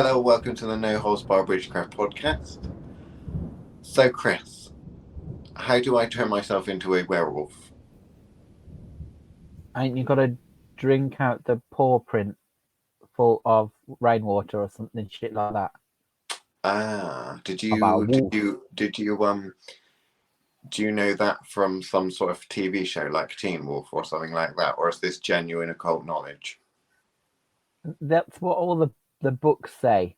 Hello, welcome to the No Holds Barred Witchcraft podcast. So, Chris, how do I turn myself into a werewolf? Ain't you got to drink out the paw print full of rainwater or something shit like that? Did About a you did wolf. you did you do you know that from some sort of TV show like Teen Wolf or something like that, or is this genuine occult knowledge? That's what all the books say.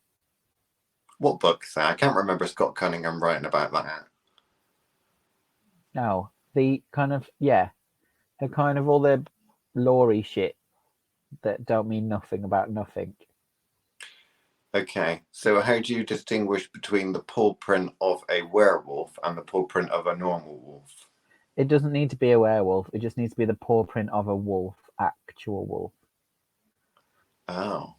What book say? I can't remember Scott Cunningham writing about that. No, the kind of all the lorry shit that don't mean nothing about nothing. Okay, so how do you distinguish between the paw print of a werewolf and the paw print of a normal wolf? It doesn't need to be a werewolf. It just needs to be the paw print of a wolf, actual wolf. Oh.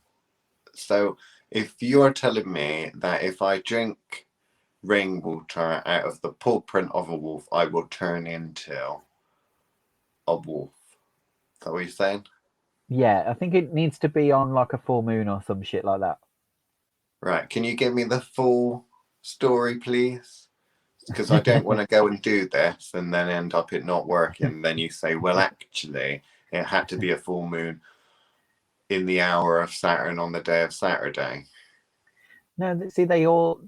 So if you're telling me that if I drink rainwater out of the paw print of a wolf, I will turn into a wolf. Is that what you're saying? Yeah, I think it needs to be on like a full moon or some shit like that. Right. Can you give me the full story, please? Because I don't want to go and do this and then end up it not working. And then you say, well, actually, it had to be a full moon in the hour of Saturn on the day of Saturday. No, see, they all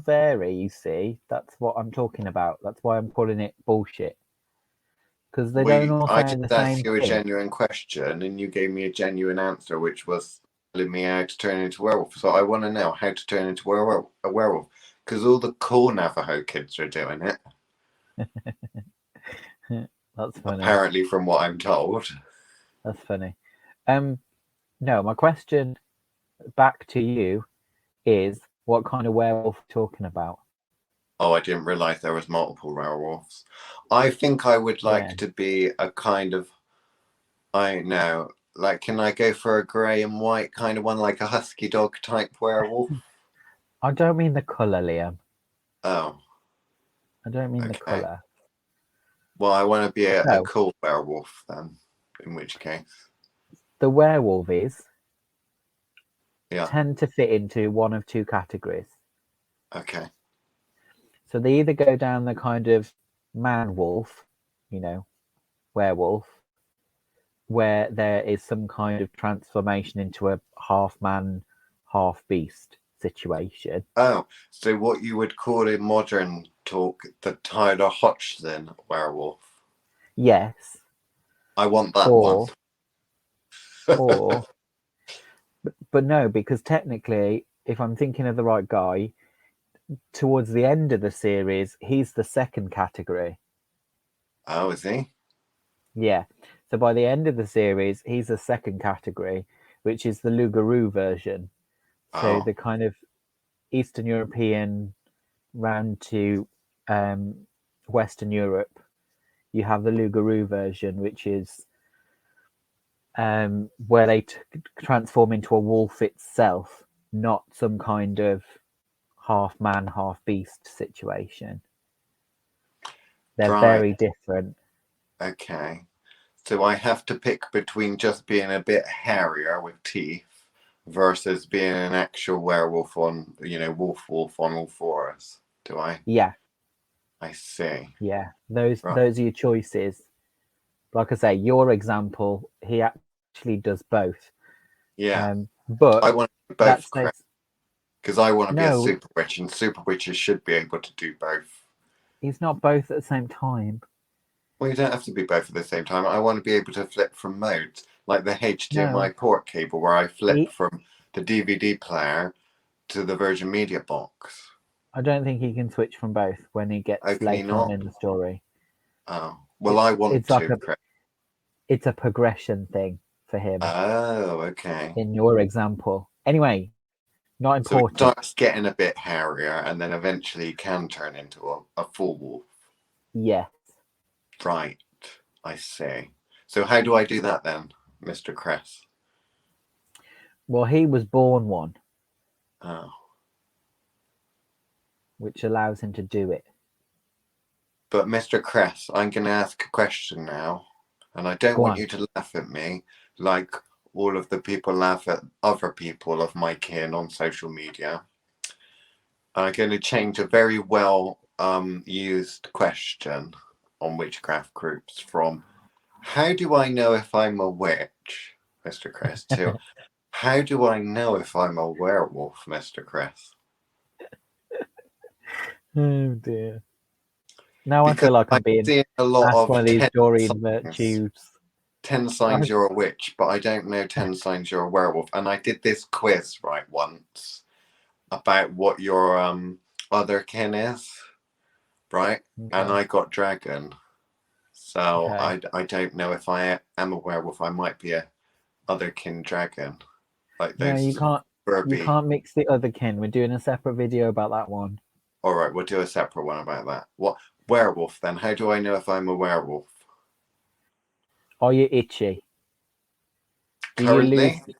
vary. You see, that's what I'm talking about. That's why I'm calling it bullshit, because they don't all I say just the asked same you a thing. genuine question and you gave me a genuine answer, which was telling me how to turn into a werewolf. So I want to know how to turn into a werewolf because all the cool Navajo kids are doing it, That's funny. apparently, from what I'm told. That's funny. Um, no, my question back to you is, what kind of werewolf are you talking about? Oh, I didn't realize there was multiple werewolves. I think I would Yeah, like to be a kind of, I don't know, like, can I go for a grey and white kind of one, like a husky dog type werewolf? I don't mean the color, Liam. Oh, I don't mean the okay. color. Well, I want to be a So cool werewolf then, in which case. the werewolves Yeah, tend to fit into one of two categories. okay. So they either go down the kind of man wolf, you know, werewolf, where there is some kind of transformation into a half man, half beast situation. Oh, so what you would call in modern talk the Tyler Hodgson werewolf. Yes. I want that one. Or or but no, because technically, if I'm thinking of the right guy, towards the end of the series, he's the second category. Oh, is he? Yeah. So by the end of the series, he's the second category, which is the Lugaroo version. So Oh, the kind of Eastern European round to um, Western Europe, you have the Lugaroo version, which is where they transform into a wolf itself, not some kind of half man, half beast situation. They're right. very different. Okay. So I have to pick between just being a bit hairier with teeth versus being an actual werewolf on, wolf on all fours. Do I? Yeah, I see. yeah. Those Right. those are your choices. Like I say, your example, he actually does both. Yeah. But I want to do that both says because I want to be a no. super witch, and super witches should be able to do both. He's not both at the same time. Well, you don't have to be both at the same time. I want to be able to flip from modes, like the HDMI No, port cable, where I flip he. from the DVD player to the Virgin Media box. I don't think he can switch from both when he Oh, gets can you later on not? in the story. Oh, well, I want It's like to. a it's a progression thing for him Oh, okay. in your example. Anyway, not So it important. starts getting a bit hairier, and then eventually can turn into a full wolf. Yes. Right, I see. So how do I do that then, Mr. Cress? Well, he was born one, Oh. which allows him to do it. But Mr. Cress, I'm going to ask a question now, and I don't Go want on. you to laugh at me. Like, all of the people laugh at other people of my kin on social media, I'm going to change a very well used question on witchcraft groups from "How do I know if I'm a witch, Mr. Chris?" to "How do I know if I'm a werewolf, Mr. Chris?" Oh dear. Now I Because feel like I'm I'm being seeing a lot asked one of of these 10 Dorian signs. virtues. 10 signs you're a witch, but I don't know 10 signs you're a werewolf. And I did this quiz right once about what your other kin is, right? And Okay. I got dragon. So Okay. I don't know if I am a werewolf. I might be a other kin dragon, like No, you those can't. You Furby. can't mix the other kin. We're doing a separate video about that one. All right, we'll do a separate one about that. What werewolf then? How do I know if I'm a werewolf? Are you itchy? Do you lose? Currently?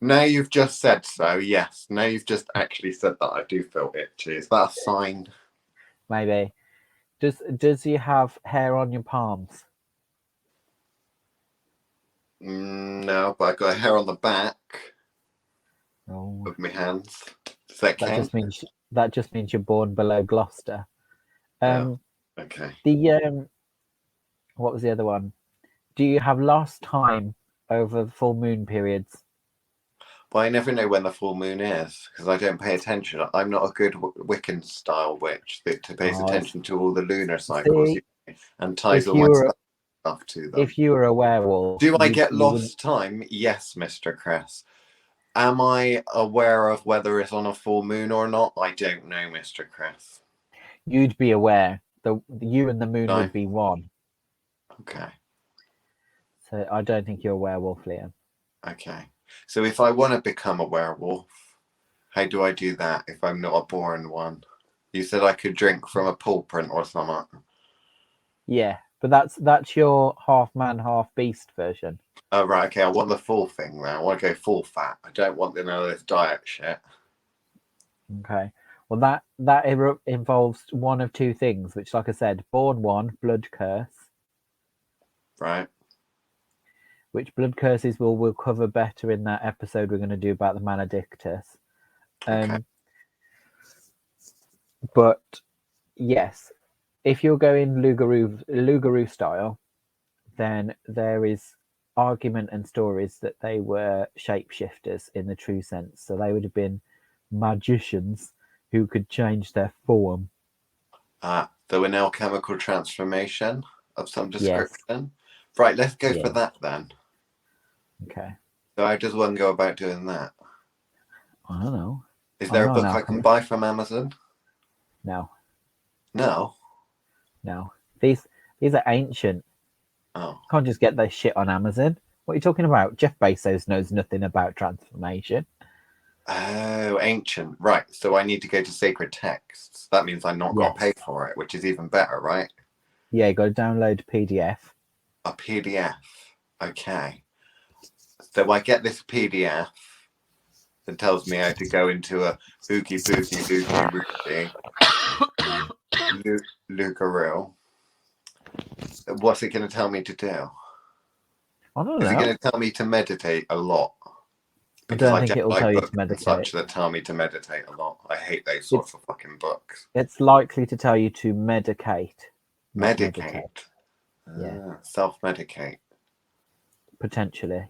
Now you've just said so, yes. Now you've just actually said that I do feel itchy. Is that a sign? Maybe. Does you have hair on your palms? No, but I got hair on the back Oh, of my hands. Does that count? that just means you're born below Gloucester. Oh, okay. The what was the other one? Do you have lost time over full moon periods? Well, I never know when the full moon is because I don't pay attention. I'm not a good Wiccan style witch that pays Oh, attention to all the lunar cycles see, and ties if all you my were stuff to them. if you were a werewolf, Do I get you wouldn't. lost time? Yes, Mr. Chris. Am I aware of whether it's on a full moon or not? I don't know, Mr. Chris. You'd be aware. You and the moon No? would be one. Okay. So I don't think you're a werewolf, Liam. Okay. So if I want to become a werewolf, how do I do that if I'm not a born one? You said I could drink from a paw print or something. Yeah, but that's your half man, half beast version. Oh, right. Okay. I want the full thing now. I want to go full fat. I don't want this diet shit. Okay. Well, that involves one of two things, which, like I said, born one, blood curse, Right. which blood curses we'll cover better in that episode we're going to do about the Maledictus. Okay. But yes, if you're going Lugaroo style, then there is argument and stories that they were shapeshifters in the true sense. So they would have been magicians who could change their form. There were now chemical transformation of some Yes. description. Right. Let's go for Yeah. that then. Okay. So how does one go about doing that? I don't know. Is there a book I can buy from Amazon? No. No. No. These are ancient. Oh. Can't just get this shit on Amazon. What are you talking about? Jeff Bezos knows nothing about transformation. Oh, ancient. Right. So I need to go to sacred texts. That means I'm not got to pay for it, which is even better, right? Yeah, you got to download a PDF. A PDF. Okay. So I get this PDF that tells me I had to go into a boogie boogie boogie Rudy Lugaroo. What's it going to tell me to do? I don't Is it know. going to tell me to meditate a lot? Because I don't think it'll tell you to meditate. Such that tell me to meditate a lot. I hate those sorts of fucking books. It's likely to tell you to medicate. Medicate. Yeah. Self-medicate. Potentially.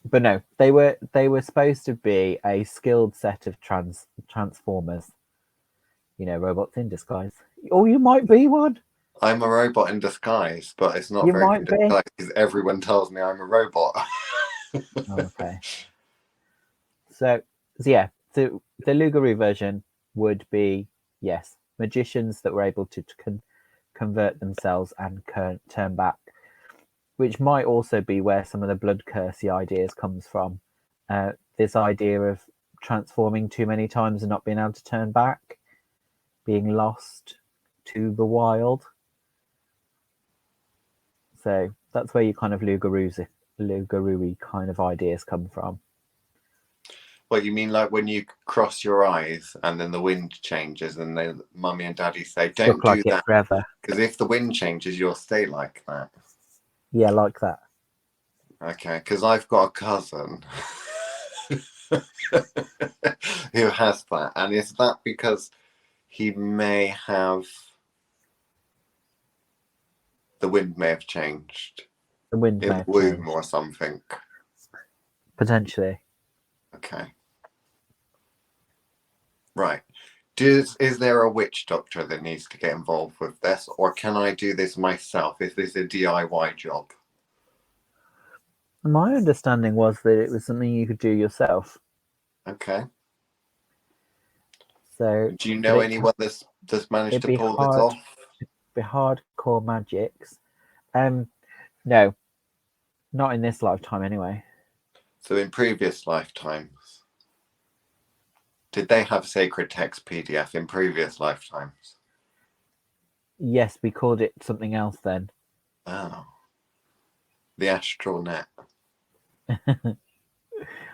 But no, they were supposed to be a skilled set of transformers. You know, robots in disguise. Oh, you might be one. I'm a robot in disguise, but it's not You very might good disguise because everyone tells me I'm a robot. Okay. So yeah, so the Lugaroo version would be, yes, magicians that were able to convert themselves and turn back, which might also be where some of the blood cursey ideas comes from. This idea of transforming too many times and not being able to turn back, being lost to the wild. So that's where your kind of Lugaroo kind of ideas come from. Well, you mean like when you cross your eyes and then the wind changes and then mummy and daddy say, don't do that forever. because if the wind changes, you'll stay like that. Yeah, like that. Okay, because I've got a cousin who has that, and is that because he may have the wind may have changed The wind in may the have womb changed. or something? Potentially. Okay, right. Is there a witch doctor that needs to get involved with this, or can I do this myself? Is this a DIY job? My understanding was that it was something you could do yourself. Okay. So, Do you but know anyone that's managed it'd to pull this off? be hardcore magics. No, not in this lifetime anyway. So in previous lifetimes, did they have sacred text PDF in previous lifetimes? Yes, we called it something else then. Oh, the astral net.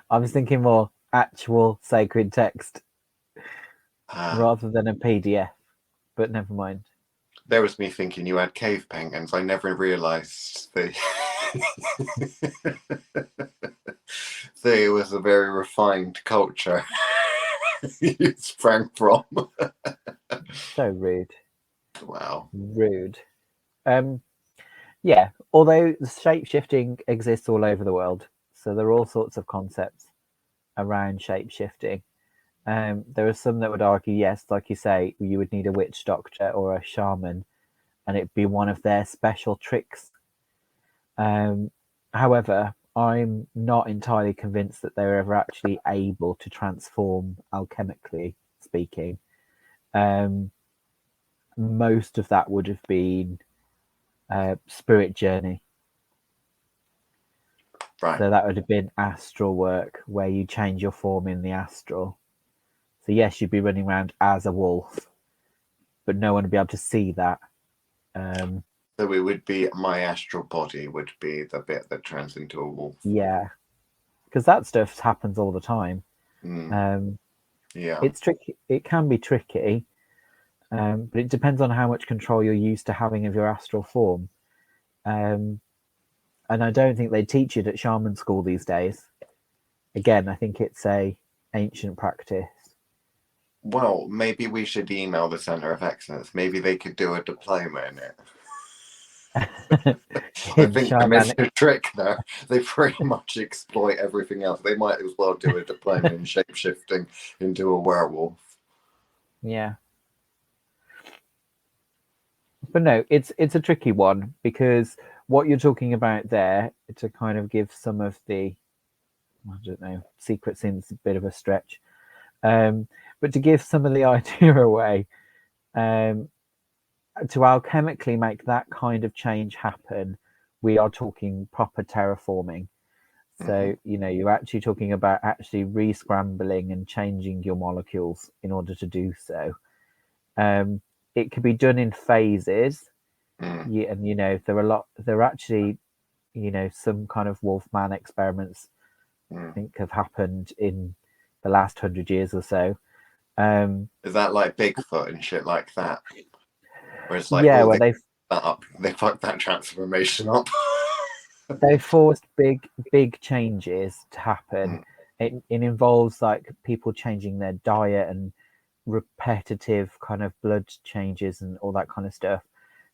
I was thinking more actual sacred text rather than a PDF, but never mind. There was me thinking you had cave paintings. I never realised that it was a very refined culture you sprang from. So rude. Wow. Rude. Yeah, although shape shifting exists all over the world, so there are all sorts of concepts around shape shifting. There are some that would argue, yes, like you say, you would need a witch doctor or a shaman, and it'd be one of their special tricks. However, I'm not entirely convinced that they're ever actually able to transform alchemically speaking. Most of that would have been spirit journey. Right. So that would have been astral work where you change your form in the astral. So yes, you'd be running around as a wolf, but no one would be able to see that. So it would be my astral body would be the bit that turns into a wolf. Yeah, because that stuff happens all the time. Yeah. It's tricky. It can be tricky, but it depends on how much control you're used to having of your astral form. And I don't think they teach it at shaman school these days. Again, I think it's a ancient practice. Well, maybe we should email the Centre of Excellence. Maybe they could do a diploma in it. I think I missed a trick there. They pretty much exploit everything else. They might as well do a diploma in shapeshifting into a werewolf. Yeah. But no, it's a tricky one because what you're talking about there, to kind of give some of the, I don't know, secret seems a bit of a stretch, but to give some of the idea away, to alchemically make that kind of change happen, we are talking proper terraforming. So, you're actually talking about actually re-scrambling and changing your molecules in order to do so. It could be done in phases. Yeah, and there are actually, some kind of Wolfman experiments I think have happened in the last 100 years or so. Is that like Bigfoot and shit like that? Where it's like, Yeah, oh, where they fucked that transformation up. they forced big changes to happen. It involves like people changing their diet and repetitive kind of blood changes and all that kind of stuff,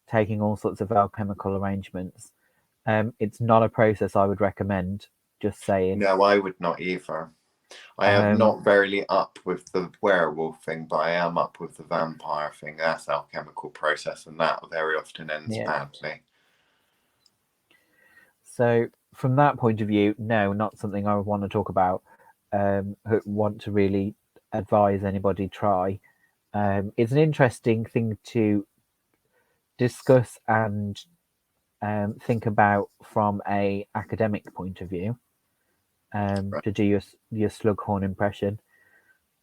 taking all sorts of alchemical arrangements. It's not a process I would recommend, just saying. No, I would not either. I am not very up with the werewolf thing, but I am up with the vampire thing. That's alchemical process, and that very often ends badly. So from that point of view, no, not something I would want to talk about. Want to really advise anybody try. It's an interesting thing to discuss and think about from a academic point of view. To do your Slughorn impression.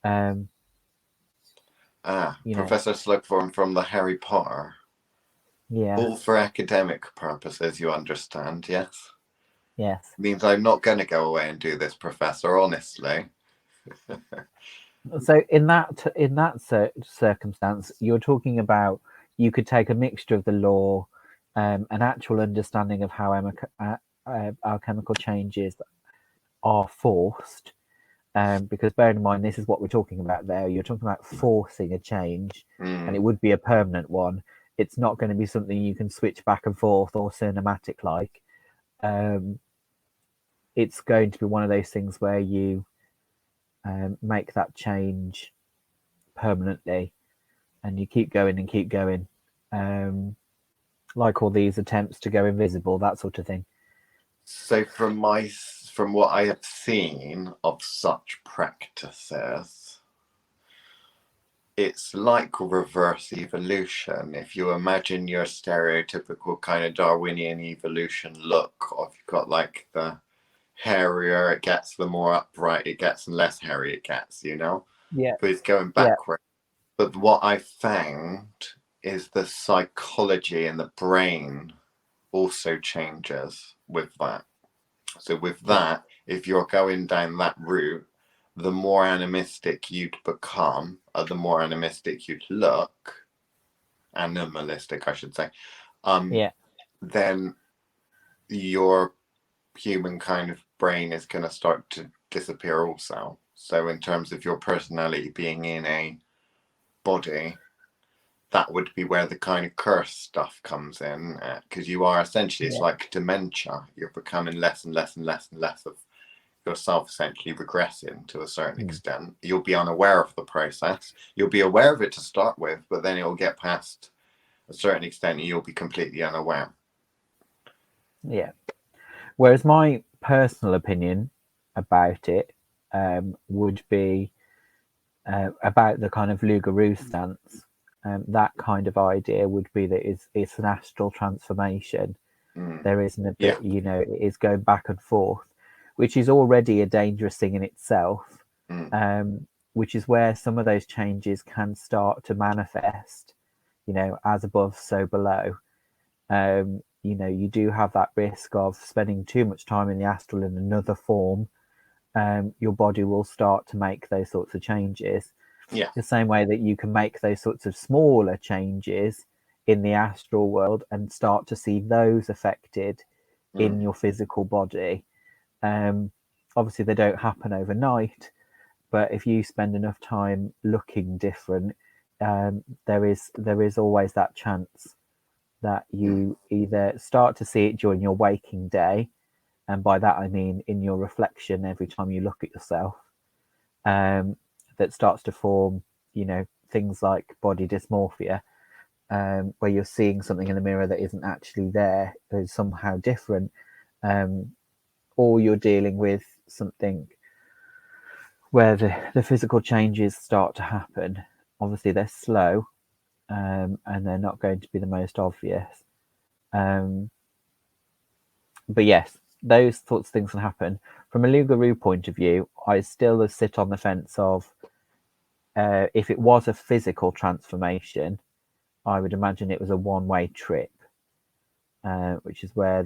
Professor Slughorn from the Harry Potter. Yeah. All for academic purposes, you understand, yes? Yes. Means I'm not going to go away and do this, Professor, honestly. So in that circumstance, you're talking about you could take a mixture of the law, an actual understanding of how alchemical changes are forced. Because bearing in mind, this is what we're talking about there. You're talking about forcing a change, and it would be a permanent one. It's not going to be something you can switch back and forth or cinematic like. It's going to be one of those things where you make that change permanently, and you keep going and keep going. Like all these attempts to go invisible, that sort of thing. So from what I have seen of such practices, it's like reverse evolution. If you imagine your stereotypical kind of Darwinian evolution look of, you've got like the hairier it gets, the more upright it gets, and less hairy it gets, you know? Yeah. But it's going Yeah. backward. But what I found is the psychology in the brain also changes with that. So with that, if you're going down that route, the more animistic you'd become, or the more animistic you'd look, animalistic, I should say, then your human kind of brain is going to start to disappear also. So in terms of your personality being in a body, that would be where the kind of curse stuff comes in, because you are essentially, it's like dementia. You're becoming less and less and less and less of yourself, essentially regressing to a certain extent. You'll be unaware of the process. You'll be aware of it to start with, but then it'll get past a certain extent and you'll be completely unaware. Yeah. Whereas my personal opinion about it would be about the kind of Lugaroo stance. That kind of idea would be that it's an astral transformation. There isn't a bit, it is going back and forth, which is already a dangerous thing in itself, which is where some of those changes can start to manifest, as above, so below. You do have that risk of spending too much time in the astral in another form. Your body will start to make those sorts of changes. Yeah. The same way that you can make those sorts of smaller changes in the astral world and start to see those affected in your physical body. Obviously, they don't happen overnight, but if you spend enough time looking different, there is always that chance that you either start to see it during your waking day, and by that I mean in your reflection every time you look at yourself, that starts to form, things like body dysmorphia, where you're seeing something in the mirror that isn't actually there, that is somehow different, or you're dealing with something where the physical changes start to happen. Obviously, they're slow, and they're not going to be the most obvious. But yes, those sorts of things can happen. From a Lugaroo point of view, I still sit on the fence of if it was a physical transformation, I would imagine it was a one-way trip, which is where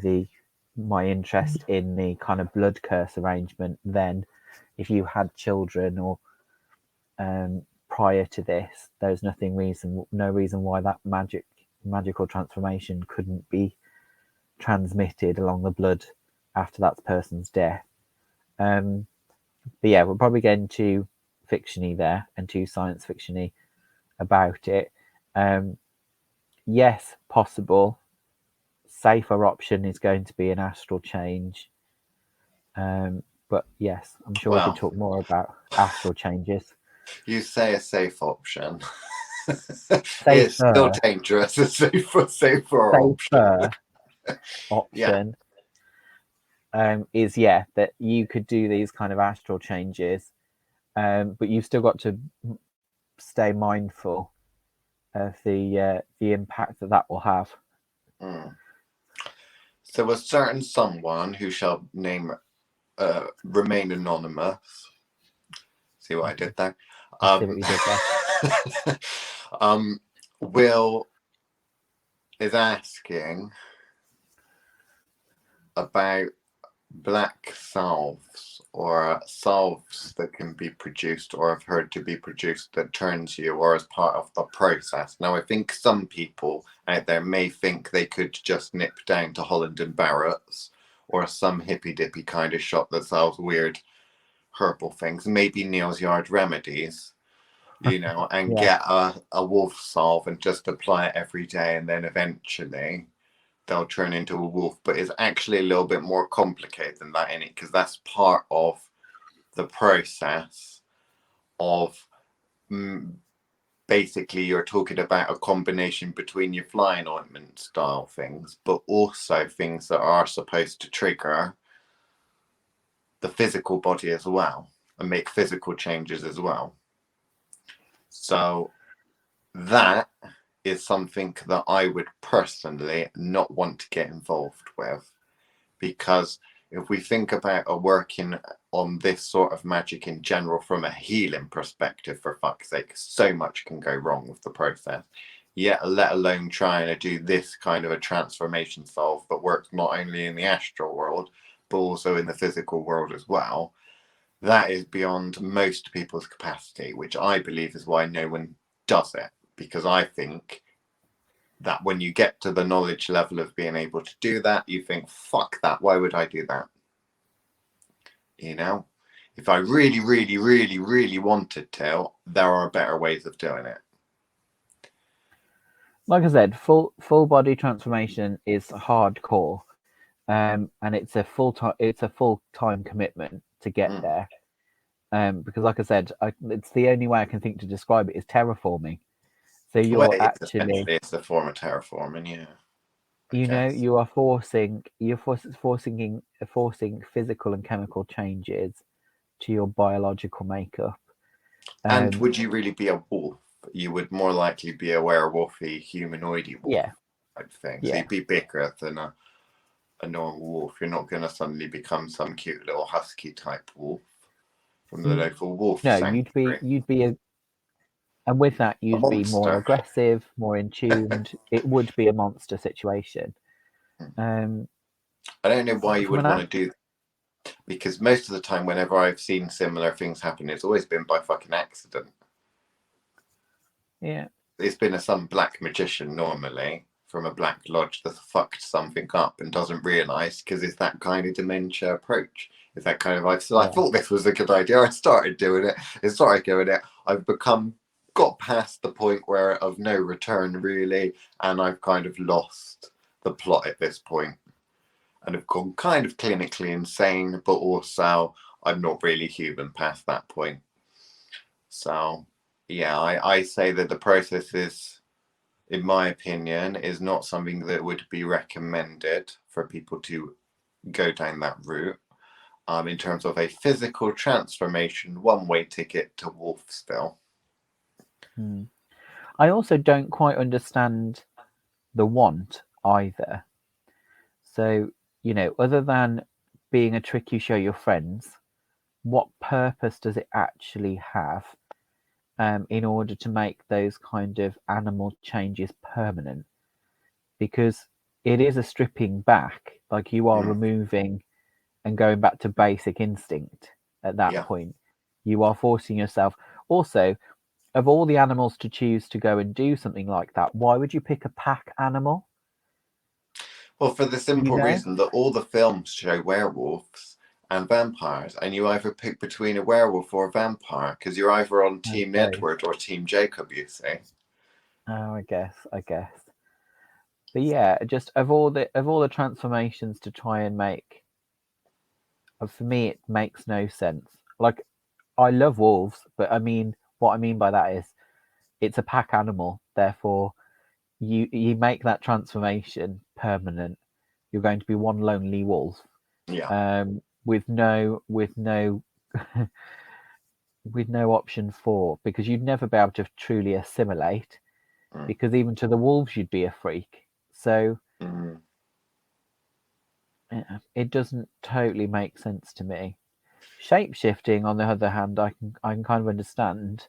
my interest in the kind of blood curse arrangement. Then, if you had children or prior to this, there's no reason why that magical transformation couldn't be transmitted along the blood after that person's death. But yeah, we're probably getting too fictiony there and too science fictiony about it. Yes, possible. Safer option is going to be an astral change. But yes, I'm sure we could talk more about astral changes. You say a safe option. It's still dangerous. A safer option. Option is that you could do these kind of astral changes, but you've still got to stay mindful of the impact that will have. So a certain someone who shall remain anonymous. See what I did there? See what you did there. Will is asking about black salves or salves that can be produced or have heard to be produced that turns you or as part of the process. Now, I think some people out there may think they could just nip down to Holland and Barrett's or some hippy dippy kind of shop that sells weird herbal things, maybe Neil's Yard Remedies, you know, and Yeah. get a wolf salve and just apply it every day, and then eventually they'll turn into a wolf. But it's actually a little bit more complicated than that in it, because that's part of the process of basically you're talking about a combination between your flying ointment style things, but also things that are supposed to trigger the physical body as well and make physical changes as well. So that is something that I would personally not want to get involved with, because if we think about working on this sort of magic in general from a healing perspective, for fuck's sake, so much can go wrong with the process. Yet, let alone trying to do this kind of a transformation solve that works not only in the astral world, but also in the physical world as well. That is beyond most people's capacity, which I believe is why no one does it. Because I think that when you get to the knowledge level of being able to do that, you think, fuck that, why would I do that? You know, if I really, really, really, really wanted to, there are better ways of doing it. Like I said, full body transformation is hardcore, and it's a full time commitment to get there. Because, like I said, it's the only way I can think to describe it is terraforming. So Well, you're actually, it's a form of terraforming, yeah. you are forcing physical and chemical changes to your biological makeup. And would you really be a wolf? You would more likely be a werewolfy, humanoidy wolf Yeah, type thing. So yeah. you'd be bigger than a normal wolf. You're not going to suddenly become some cute little husky type wolf from the local wolf No, sanctuary. and with that, A you'd be more monster. aggressive, more in tuned. It would be a monster situation. I don't know why you From would an want to act, do that, because most of the time, whenever I've seen similar things happen, it's always been by fucking accident. yeah, It's been some black magician normally from a black lodge that fucked something up and doesn't realise, because it's that kind of dementia approach. It's that kind of I yeah, thought this was a good idea. I started doing it. It started going it. I've got past the point where of no return really, and I've kind of lost the plot at this point, and have gone kind of clinically insane, but also I'm not really human past that point. So yeah, I say that the process is, in my opinion, is not something that would be recommended for people to go down that route. In terms of a physical transformation, one-way ticket to Wolfsville. I also don't quite understand the want either. So, other than being a trick you show your friends, what purpose does it actually have in order to make those kind of animal changes permanent? Because it is a stripping back, like you are removing and going back to basic instinct at that Yeah. point. You are forcing yourself. Also, of all the animals to choose to go and do something like that, why would you pick a pack animal? Well, for the You simple know? reason that all the films show werewolves and vampires, and you either pick between a werewolf or a vampire because you're either on Team Okay. Edward or Team Jacob, you see. Oh, I guess. But yeah, just of all the transformations to try and make, for me, it makes no sense. Like, I love wolves, but what I mean by that is it's a pack animal. Therefore, you make that transformation permanent. You're going to be one lonely wolf, Yeah. with no with no option for, because you'd never be able to truly assimilate, Mm. because even to the wolves you'd be a freak. So Mm. yeah, it doesn't totally make sense to me. Shape-shifting, on the other hand, I can kind of understand.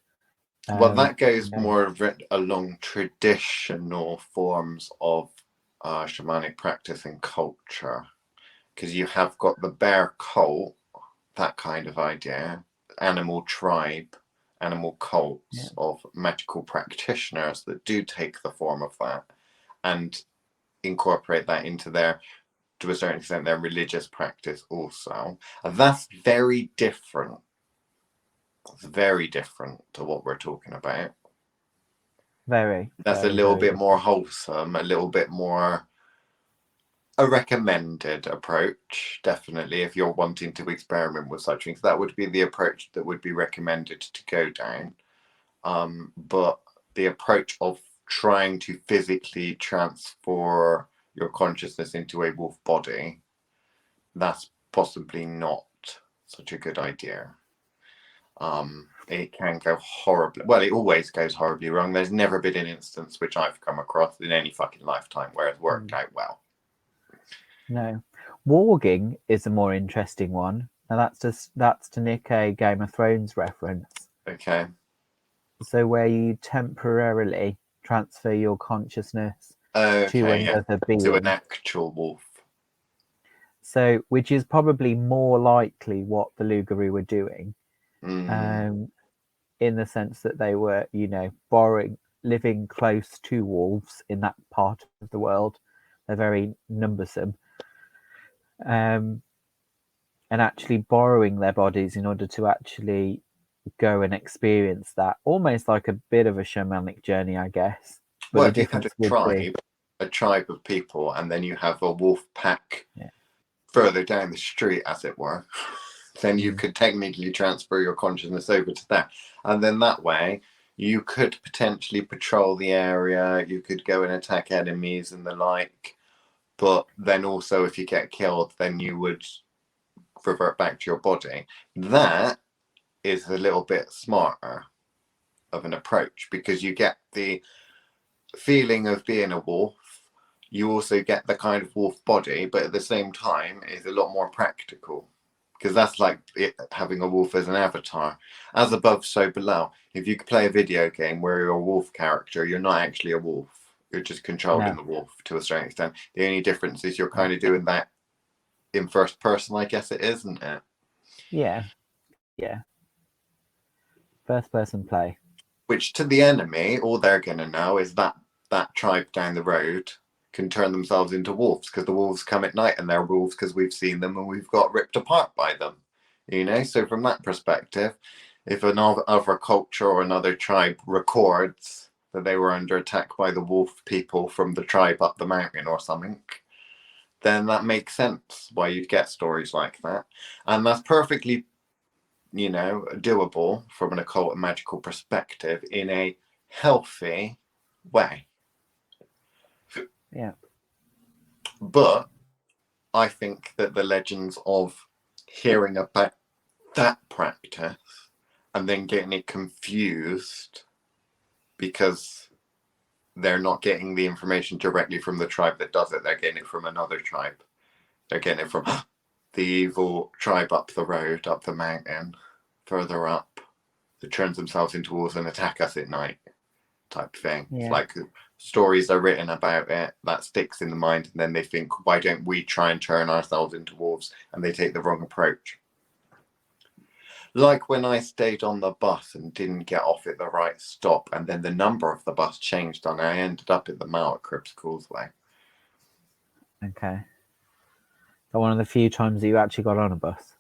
Well, that You goes know, more along traditional forms of shamanic practice and culture, because you have got the bear cult, that kind of idea, animal tribe, animal yeah, cults of magical practitioners that do take the form of that and incorporate that into their to a certain extent their religious practice also. And that's very different. It's very different to what we're talking about. That's a little bit more wholesome, a little bit more a recommended approach, definitely, if you're wanting to experiment with such things. That would be the approach that would be recommended to go down. But the approach of trying to physically transfer your consciousness into a wolf body, that's possibly not such a good idea. It can go horribly, well, it always goes horribly wrong. There's never been an instance which I've come across in any fucking lifetime where it's worked out well. No. Warging is a more interesting one. Now that's to nick a Game of Thrones reference. Okay. So where you temporarily transfer your consciousness to another being. To an actual wolf. So, which is probably more likely what the Lugaru were doing, in the sense that they were, living close to wolves in that part of the world. They're very numbersome. And actually borrowing their bodies in order to actually go and experience that, almost like a bit of a shamanic journey, I guess. But well, if you had a tribe of people, and then you have a wolf pack further down the street, as it were, then you could technically transfer your consciousness over to that, and then that way you could potentially patrol the area, you could go and attack enemies and the like. But then also, if you get killed, then you would revert back to your body. That is a little bit smarter of an approach, because you get the feeling of being a wolf. You also get the kind of wolf body, but at the same time, it's a lot more practical, because that's like having a wolf as an avatar. As above, so below. If you could play a video game where you're a wolf character, you're not actually a wolf. You're just controlling the wolf to a certain extent. The only difference is you're kind of doing that in first person, I guess it is, isn't it? Yeah. First person play. Which to the enemy, all they're going to know is that that tribe down the road can turn themselves into wolves, because the wolves come at night and they're wolves because we've seen them and we've got ripped apart by them. So from that perspective, if another culture or another tribe records that they were under attack by the wolf people from the tribe up the mountain or something, then that makes sense why you'd get stories like that. And that's perfectly, doable from an occult and magical perspective in a healthy way. Yeah. But I think that the legends of hearing about that practice and then getting it confused because they're not getting the information directly from the tribe that does it. They're getting it from another tribe. They're getting it from the evil tribe up the road, up the mountain, further up, that turns themselves into wolves and attack us at night, type thing. Yeah. Like stories are written about it, that sticks in the mind, and then they think, why don't we try and turn ourselves into wolves? And they take the wrong approach. Like when I stayed on the bus and didn't get off at the right stop, and then the number of the bus changed and I ended up at the Mall at Cribs Causeway. Okay. So one of the few times that you actually got on a bus?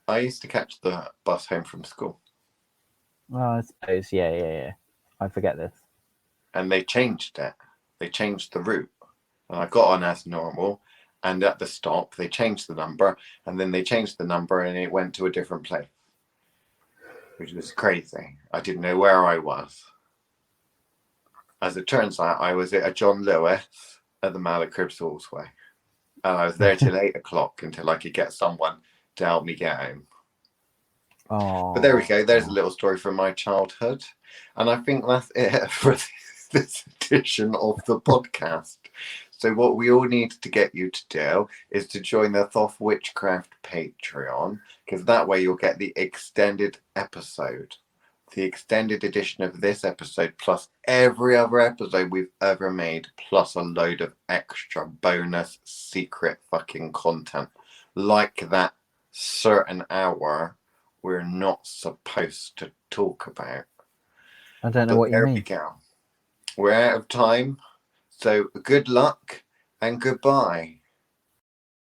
I used to catch the bus home from school. Well, I suppose, yeah. I forget this. And they changed it. They changed the route. And I got on as normal. And at the stop, they changed the number. And then they changed the number and it went to a different place. Which was crazy. I didn't know where I was. As it turns out, I was at a John Lewis at the Mall at Cribs Causeway. And I was there till 8 o'clock until I could get someone to help me get home. Oh. But there we go. There's a little story from my childhood. And I think that's it for this edition of the podcast. So what we all need to get you to do is to join the Thoth Witchcraft Patreon, because that way you'll get the extended episode. The extended edition of this episode, plus every other episode we've ever made, plus a load of extra bonus secret fucking content. Like that certain hour we're not supposed to talk about. I don't know what you mean. There we go. We're out of time. So good luck and goodbye.